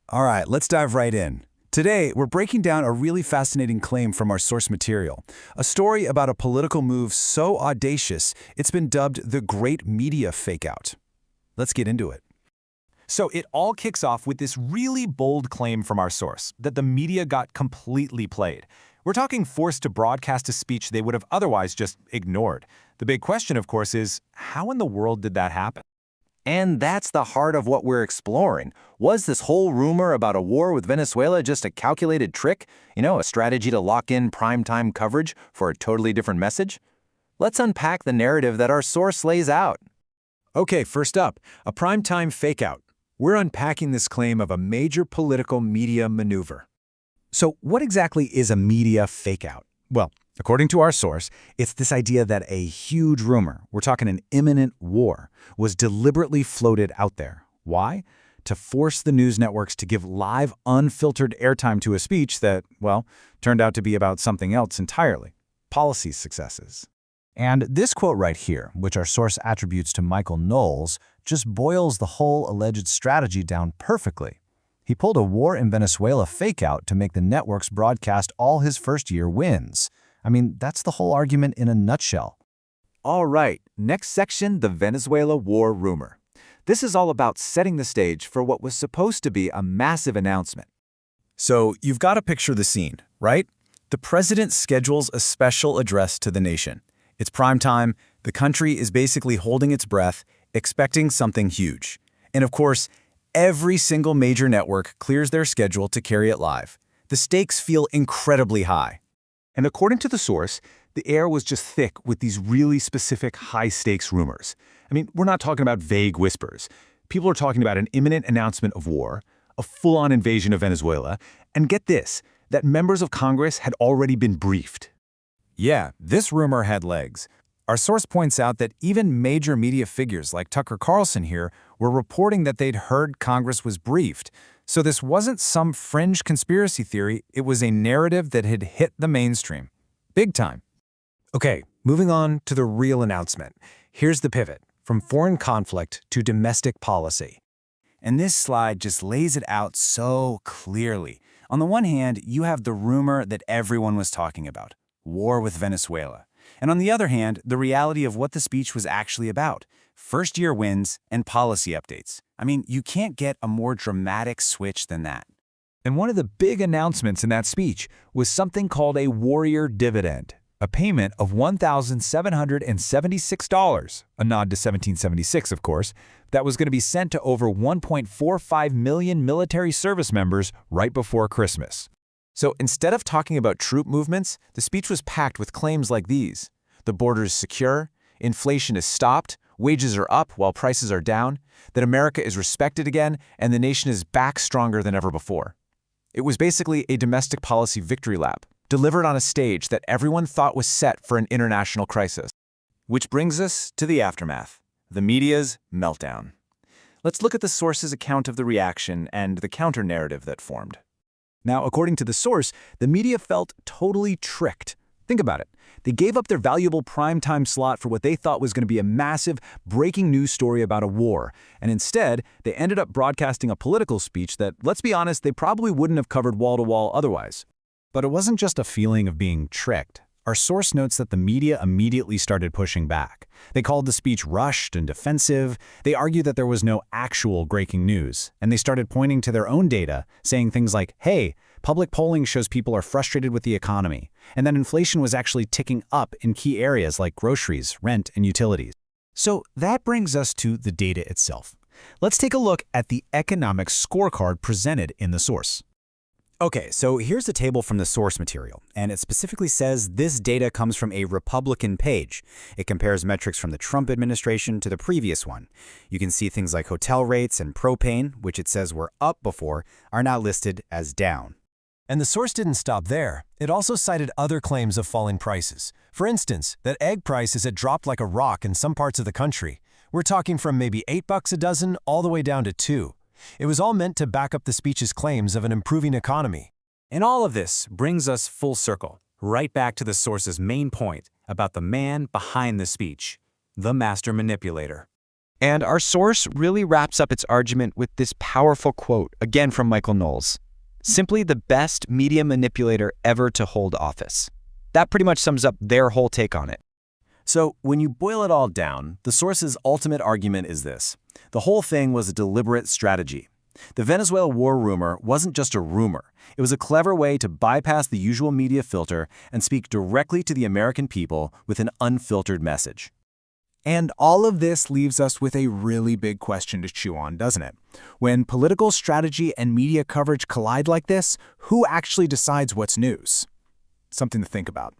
All right, let's dive right in. Today, we're breaking down a really fascinating claim from our source material, a story about a political move so audacious it's been dubbed the Great Media Fakeout. Let's get into it. So it all kicks off with this really bold claim from our source that the media got completely played. We're talking forced to broadcast a speech they would have otherwise just ignored. The big question, of course, is how in the world did that happen? And that's the heart of what we're exploring. Was this whole rumor about a war with Venezuela just a calculated trick? A strategy to lock in primetime coverage for a totally different message? Let's unpack the narrative that our source lays out. Okay, first up, a primetime fakeout. We're unpacking this claim of a major political media maneuver. So what exactly is a media fakeout? Well, according to our source, it's this idea that a huge rumor, we're talking an imminent war, was deliberately floated out there. Why? To force the news networks to give live, unfiltered airtime to a speech that, well, turned out to be about something else entirely: policy successes. And this quote right here, which our source attributes to Michael Knowles, just boils the whole alleged strategy down perfectly. He pulled a war in Venezuela fake-out to make the networks broadcast all his first-year wins. I mean, that's the whole argument in a nutshell. All right, next section, the Venezuela war rumor. This is all about setting the stage for what was supposed to be a massive announcement. So you've got to picture the scene, right? The president schedules a special address to the nation. It's prime time, the country is basically holding its breath, expecting something huge. And of course, every single major network clears their schedule to carry it live. The stakes feel incredibly high. And according to the source, the air was just thick with these really specific high-stakes rumors. I mean, we're not talking about vague whispers. People are talking about an imminent announcement of war, a full-on invasion of Venezuela, and get this, that members of Congress had already been briefed. Yeah, this rumor had legs. Our source points out that even major media figures like Tucker Carlson here were reporting that they'd heard Congress was briefed. So this wasn't some fringe conspiracy theory, it was a narrative that had hit the mainstream. Big time. Okay, moving on to the real announcement. Here's the pivot, from foreign conflict to domestic policy. And this slide just lays it out so clearly. On the one hand, you have the rumor that everyone was talking about: war with Venezuela. And on the other hand, the reality of what the speech was actually about: first-year wins and policy updates. I mean, you can't get a more dramatic switch than that. And one of the big announcements in that speech was something called a warrior dividend, a payment of $1,776, a nod to 1776, of course, that was going to be sent to over 1.45 million military service members right before Christmas. So instead of talking about troop movements, the speech was packed with claims like these: the border is secure, inflation is stopped, wages are up while prices are down, that America is respected again, and the nation is back stronger than ever before. It was basically a domestic policy victory lap, delivered on a stage that everyone thought was set for an international crisis. Which brings us to the aftermath, the media's meltdown. Let's look at the source's account of the reaction and the counter-narrative that formed. Now, according to the source, the media felt totally tricked. Think about it. They gave up their valuable primetime slot for what they thought was going to be a massive, breaking news story about a war, and instead, they ended up broadcasting a political speech that, let's be honest, they probably wouldn't have covered wall-to-wall otherwise. But it wasn't just a feeling of being tricked. Our source notes that the media immediately started pushing back. They called the speech rushed and defensive. They argued that there was no actual breaking news, and they started pointing to their own data, saying things like, hey, public polling shows people are frustrated with the economy, and that inflation was actually ticking up in key areas like groceries, rent, and utilities. So that brings us to the data itself. Let's take a look at the economic scorecard presented in the source. Okay, so here's the table from the source material, and it specifically says this data comes from a Republican page. It compares metrics from the Trump administration to the previous one. You can see things like hotel rates and propane, which it says were up before, are now listed as down. And the source didn't stop there. It also cited other claims of falling prices. For instance, that egg prices had dropped like a rock in some parts of the country. We're talking from maybe $8 a dozen all the way down to $2. It was all meant to back up the speech's claims of an improving economy. And all of this brings us full circle, right back to the source's main point about the man behind the speech, the master manipulator. And our source really wraps up its argument with this powerful quote, again from Michael Knowles. Simply the best media manipulator ever to hold office. That pretty much sums up their whole take on it. So, when you boil it all down, the source's ultimate argument is this. The whole thing was a deliberate strategy. The Venezuela war rumor wasn't just a rumor. It was a clever way to bypass the usual media filter and speak directly to the American people with an unfiltered message. And all of this leaves us with a really big question to chew on, doesn't it? When political strategy and media coverage collide like this, who actually decides what's news? Something to think about.